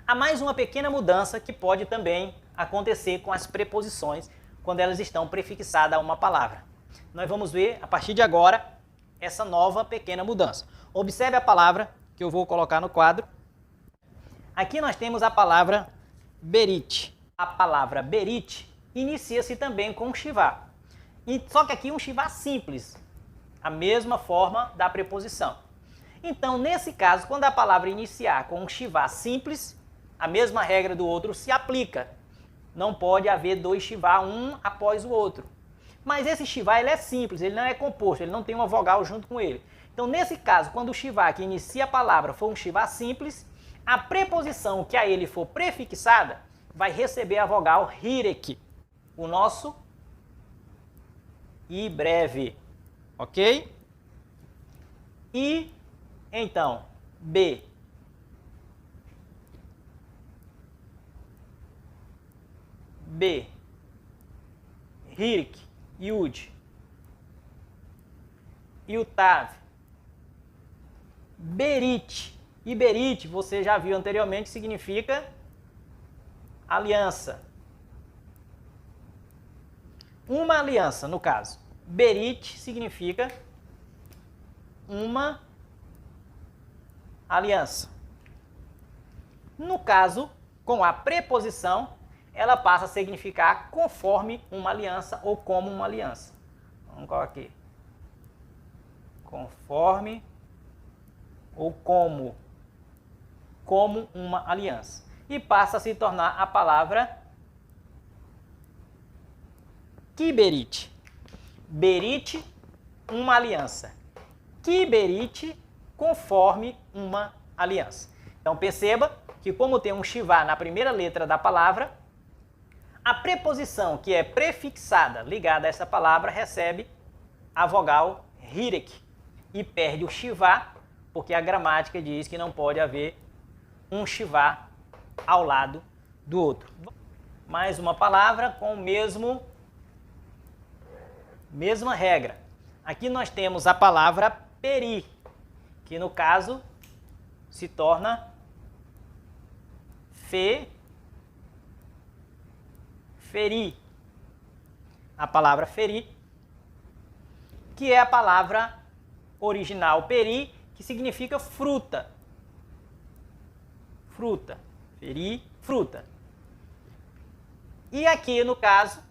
Há mais uma pequena mudança que pode também acontecer com as preposições quando elas estão prefixadas a uma palavra. Nós vamos ver, a partir de agora, essa nova pequena mudança. Observe a palavra que eu vou colocar no quadro. Aqui nós temos a palavra berit. A palavra berit inicia-se também com um shivá. Só que aqui um shivá simples, a mesma forma da preposição. Então, nesse caso, quando a palavra iniciar com um shivá simples, a mesma regra do outro se aplica. Não pode haver dois shivá, um após o outro. Mas esse shivá ele é simples, ele não é composto, ele não tem uma vogal junto com ele. Então, nesse caso, quando o shivá que inicia a palavra for um shivá simples, a preposição que a ele for prefixada vai receber a vogal hirek, o nosso i breve, ok? E, então, B. B. Hirek, Yud. Yutav. Berit. E berit, você já viu anteriormente, significa aliança. Uma aliança, no caso. Berit significa uma aliança. No caso, com a preposição, ela passa a significar conforme uma aliança ou como uma aliança. Vamos colocar aqui. Conforme ou como uma aliança. E passa a se tornar a palavra kiberit. Berit, uma aliança. Kiberit, conforme uma aliança. Então perceba que como tem um shivá na primeira letra da palavra, a preposição que é prefixada ligada a essa palavra recebe a vogal hirek e perde o shivá, porque a gramática diz que não pode haver um shivá ao lado do outro. Mais uma palavra com o mesma regra. Aqui nós temos a palavra peri, que no caso se torna feri. A palavra feri, que é a palavra original peri, que significa fruta. Fruta. Feri, fruta. E aqui, no caso,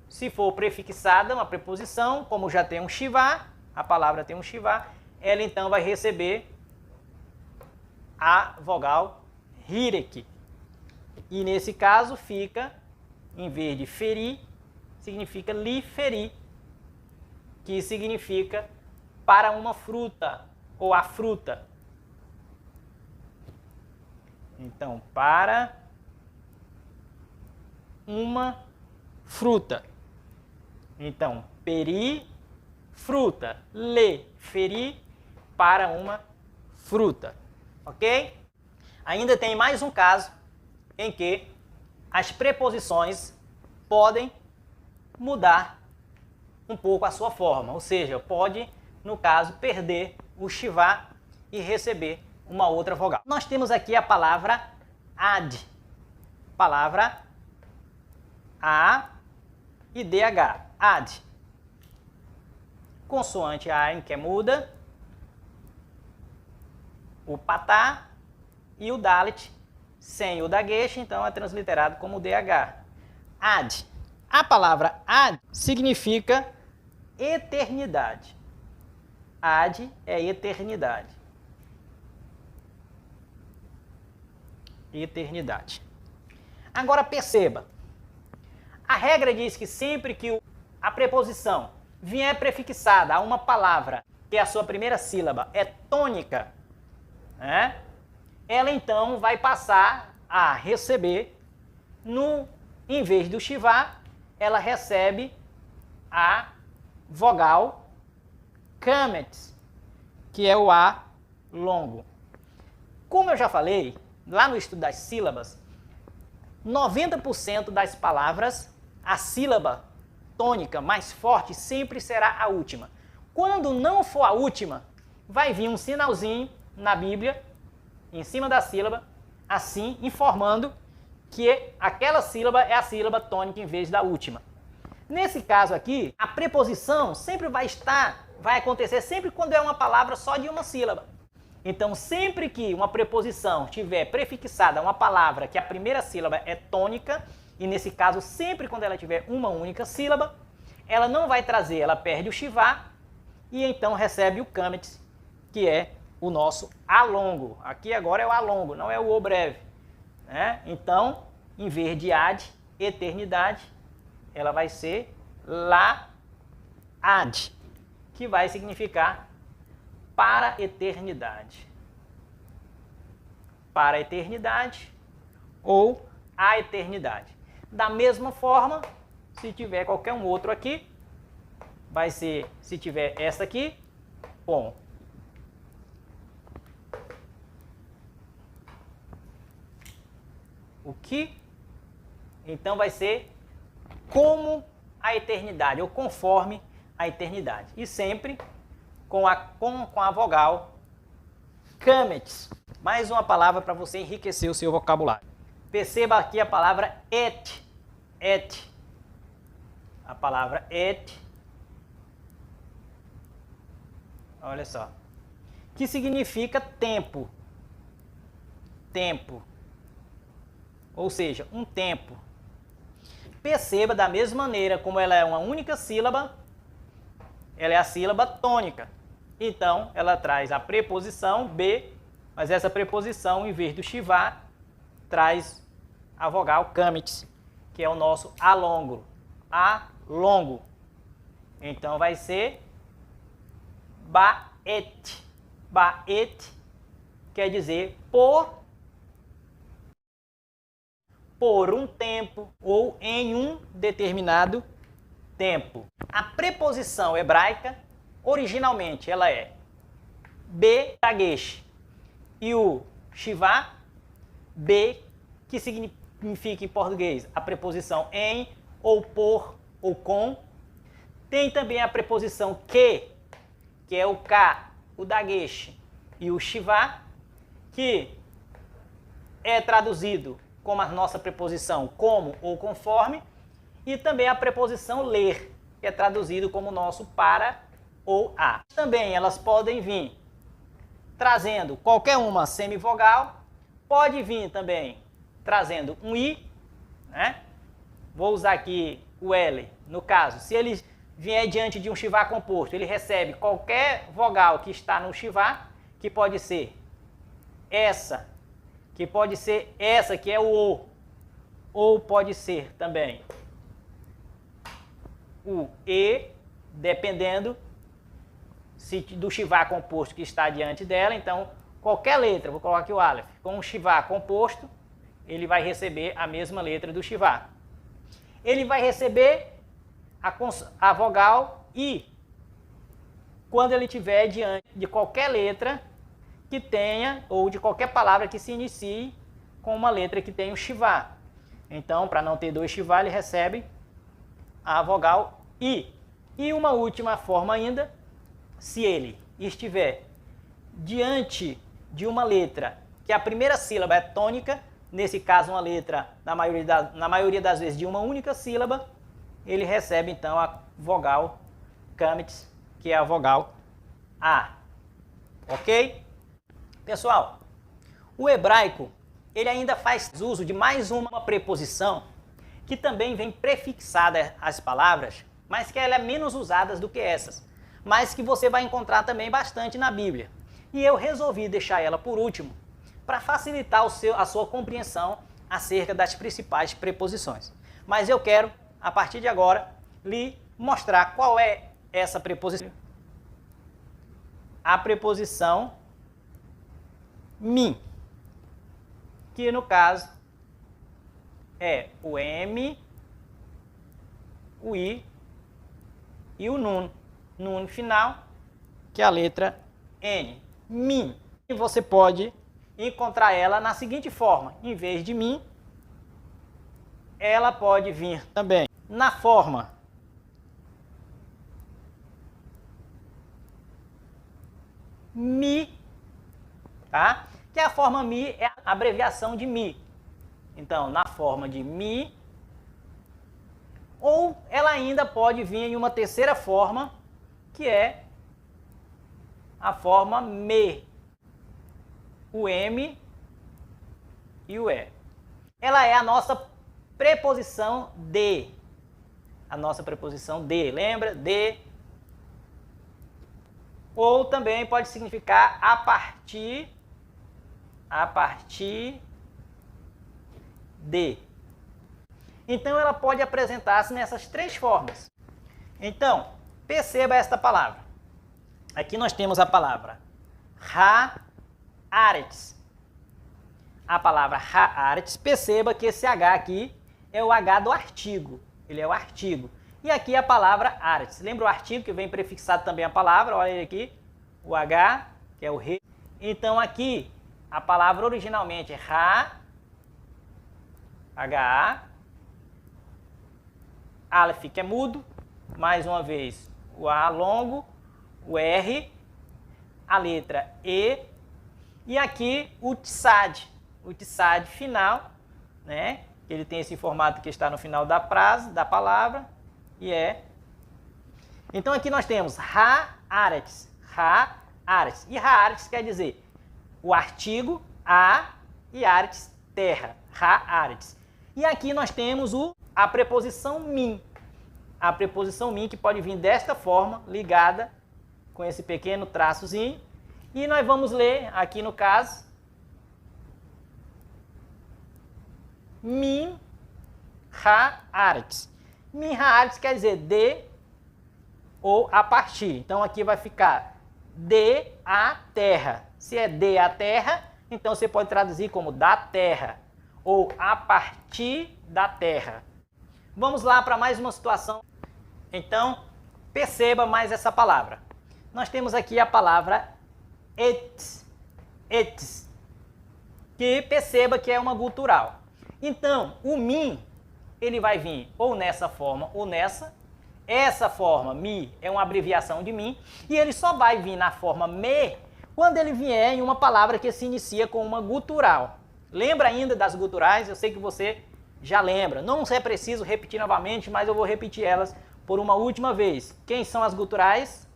se for prefixada uma preposição, como já tem um shivá, a palavra tem um shivá, ela então vai receber a vogal hirek. E nesse caso fica, em vez de feri, significa li feri, que significa para uma fruta ou a fruta. Então, para uma fruta. Então, peri, fruta. Le, feri, para uma fruta. Ok? Ainda tem mais um caso em que as preposições podem mudar um pouco a sua forma. Ou seja, pode, no caso, perder o shivá e receber uma outra vogal. Nós temos aqui a palavra ad. Palavra A e DH. Ad. Consoante A, que é muda. O patá e o dalit sem o dagesh, então é transliterado como DH. Ad. A palavra ad significa eternidade. Ad é eternidade. Eternidade. Agora perceba, a regra diz que sempre que a preposição vier prefixada a uma palavra que a sua primeira sílaba é tônica, né, ela então vai passar a receber, em vez do shivá, ela recebe a vogal kamet, que é o A longo. Como eu já falei, lá no estudo das sílabas, 90% das palavras, a sílaba tônica mais forte sempre será a última. Quando não for a última, vai vir um sinalzinho na Bíblia, em cima da sílaba, assim informando que aquela sílaba é a sílaba tônica em vez da última. Nesse caso aqui, a preposição sempre vai acontecer sempre quando é uma palavra só de uma sílaba. Então, sempre que uma preposição tiver prefixada a uma palavra que a primeira sílaba é tônica, e nesse caso, sempre quando ela tiver uma única sílaba, ela não vai trazer, ela perde o chivá e então recebe o câmetes, que é o nosso alongo. Aqui agora é o alongo, não é o breve, né? Então, em vez de ad, eternidade, ela vai ser la ad, que vai significar para a eternidade. Para a eternidade ou a eternidade. Da mesma forma, se tiver qualquer um outro aqui, vai ser, se tiver essa aqui, bom. O que? Então vai ser como a eternidade, ou conforme a eternidade. E sempre com a vogal câmetes. Mais uma palavra para você enriquecer o seu vocabulário. Perceba aqui a palavra et. Et. A palavra et. Olha só. Que significa tempo. Tempo. Ou seja, um tempo. Perceba da mesma maneira como ela é uma única sílaba, ela é a sílaba tônica. Então, ela traz a preposição B, mas essa preposição, em vez do chivá, traz a vogal câmetes, que é o nosso alongo. Alongo. Então, vai ser baet. Baet quer dizer por um tempo ou em um determinado tempo. A preposição hebraica, originalmente, ela é be-dagesh. E o shivá, be, que significa em português a preposição em, ou por, ou com. Tem também a preposição que é o ka, o dagesh e o shivá, que é traduzido como a nossa preposição como ou conforme, e também a preposição ler, que é traduzido como nosso para ou a. Também elas podem vir trazendo qualquer uma semivogal, pode vir também trazendo um i, né? Vou usar aqui o L, no caso, se ele vier diante de um chivá composto, ele recebe qualquer vogal que está no chivá, que pode ser essa, que pode ser essa, que é o O, ou pode ser também o E, dependendo do chivá composto que está diante dela. Então, qualquer letra, vou colocar aqui o Aleph, com um chivá composto, ele vai receber a mesma letra do chivá. Ele vai receber a vogal I, quando ele estiver diante de qualquer letra que tenha, ou de qualquer palavra que se inicie com uma letra que tenha o chivá. Então, para não ter dois chivá, ele recebe a vogal I. E uma última forma ainda, se ele estiver diante de uma letra que a primeira sílaba é tônica, nesse caso uma letra, na maioria das vezes, de uma única sílaba, ele recebe então a vogal câmetes, que é a vogal A. Ok? Pessoal, o hebraico, ele ainda faz uso de mais uma preposição que também vem prefixada às palavras, mas que ela é menos usada do que essas, mas que você vai encontrar também bastante na Bíblia. E eu resolvi deixar ela por último, para facilitar a sua compreensão acerca das principais preposições. Mas eu quero, a partir de agora, lhe mostrar qual é essa preposição. A preposição min, que no caso é o M, o I e o nun. Nun final, que é a letra N. Min. E você pode encontrar ela na seguinte forma. Em vez de min, ela pode vir também na forma mi, tá? que a forma mi é a abreviação de mi. Então, na forma de mi, ou ela ainda pode vir em uma terceira forma, que é a forma me, o M e o E. Ela é a nossa preposição de. A nossa preposição de, lembra? De. Ou também pode significar a partir de. Então ela pode apresentar-se nessas três formas. Então, perceba esta palavra. Aqui nós temos a palavra haaretz. A palavra haaretz, perceba que esse H aqui é o H do artigo. Ele é o artigo. E aqui a palavra aretz. Lembra o artigo que vem prefixado também a palavra? Olha ele aqui. O H, que é o re. Então aqui a palavra originalmente é H-A. Aleph, que é mudo. Mais uma vez o A longo. O R. A letra E. E aqui o tsad. O tsad final, né? Ele tem esse formato que está no final da frase, da palavra, e é. Então aqui nós temos haaretz, haaretz. E haaretz quer dizer o artigo a e aretz, terra, haaretz. E aqui nós temos a preposição min. A preposição min que pode vir desta forma, ligada com esse pequeno traçozinho. E nós vamos ler aqui no caso min haaretz. Min haaretz quer dizer de ou a partir. Então aqui vai ficar de a terra. Se é de a terra, então você pode traduzir como da terra ou a partir da terra. Vamos lá para mais uma situação. Então, perceba mais essa palavra. Nós temos aqui a palavra etz, que perceba que é uma gutural. Então, o min, ele vai vir ou nessa forma ou nessa. Essa forma, mi, é uma abreviação de min. E ele só vai vir na forma me quando ele vier em uma palavra que se inicia com uma gutural. Lembra ainda das guturais? Eu sei que você já lembra. Não é preciso repetir novamente, mas eu vou repetir elas por uma última vez. Quem são as guturais?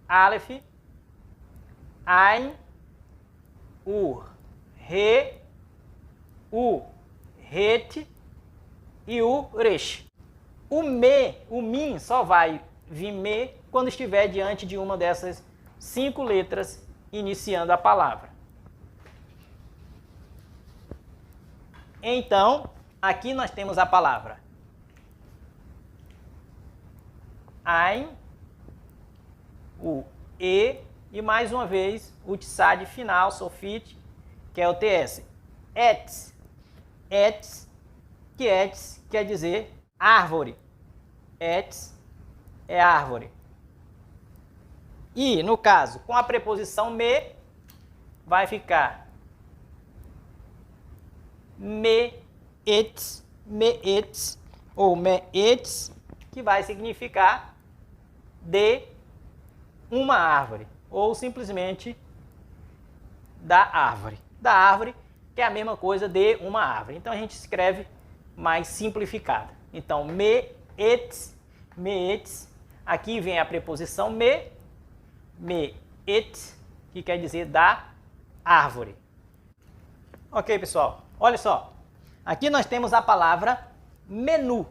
Aleph, Ain, Ur, Re, U, Het e o Resh. O me, o min, só vai vir me quando estiver diante de uma dessas 5 letras iniciando a palavra. Então, aqui nós temos a palavra Ain, o E e mais uma vez o tsad final, sofit, que é o TS. Etz. Etz, que etz quer dizer árvore. Etz é árvore. E, no caso, com a preposição me, vai ficar meetz, ou meetz, que vai significar de uma árvore, ou simplesmente da árvore. Da árvore, que é a mesma coisa de uma árvore. Então a gente escreve mais simplificada. Então, meetz, aqui vem a preposição meetz, que quer dizer da árvore. Ok, pessoal? Olha só. Aqui nós temos a palavra menu.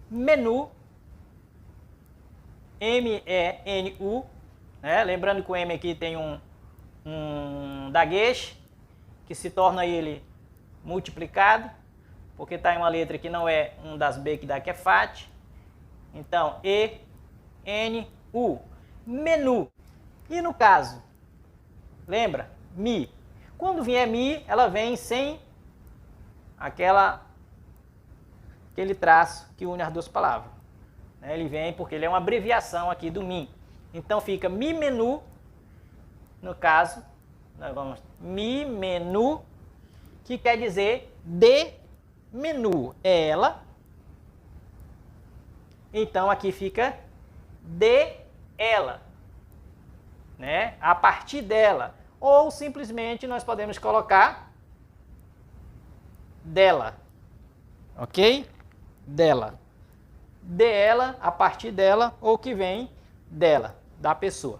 Menu, M-E-N-U, né? Lembrando que o M aqui tem um daguesh, que se torna ele multiplicado, porque está em uma letra que não é um das B que dá que é fat. Então, E-N-U, menu. E no caso, lembra? Mi. Quando vier mi, ela vem sem aquele traço que une as duas palavras. Ele vem porque ele é uma abreviação aqui do min. Então fica mi menu, no caso, nós vamos mi menu, que quer dizer de menu. É ela. Então aqui fica de ela, né? A partir dela, ou simplesmente nós podemos colocar dela, ok? Dela. Dela, a partir dela, ou que vem dela, da pessoa.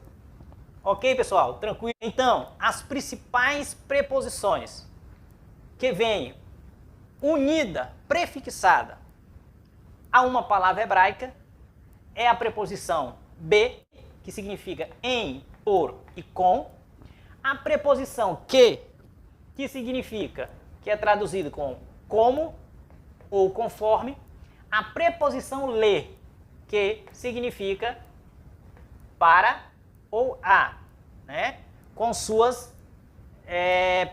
Ok, pessoal? Tranquilo? Então, as principais preposições que vêm unida, prefixada a uma palavra hebraica é a preposição be, que significa em, por e com. A preposição que significa, que é traduzido com como ou conforme. A preposição le, que significa para ou a, né? Com suas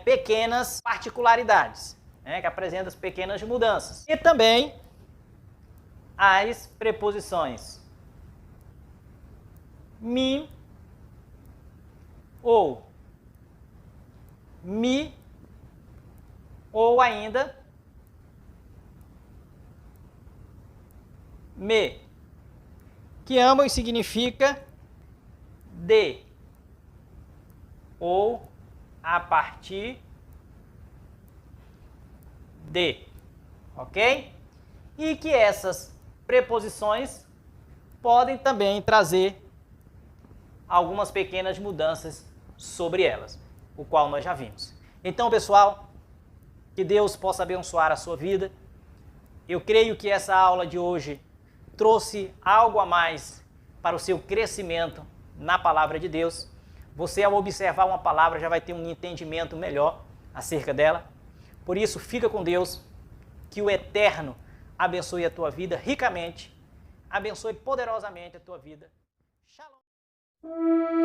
pequenas particularidades, né? Que apresentam as pequenas mudanças. E também as preposições mi ou mi, ou ainda me, que ambos significa de ou a partir de, ok? E que essas preposições podem também trazer algumas pequenas mudanças sobre elas, o qual nós já vimos. Então, pessoal, que Deus possa abençoar a sua vida. Eu creio que essa aula de hoje trouxe algo a mais para o seu crescimento na palavra de Deus. Você, ao observar uma palavra, já vai ter um entendimento melhor acerca dela. Por isso, fica com Deus, que o Eterno abençoe a tua vida ricamente, abençoe poderosamente a tua vida. Shalom.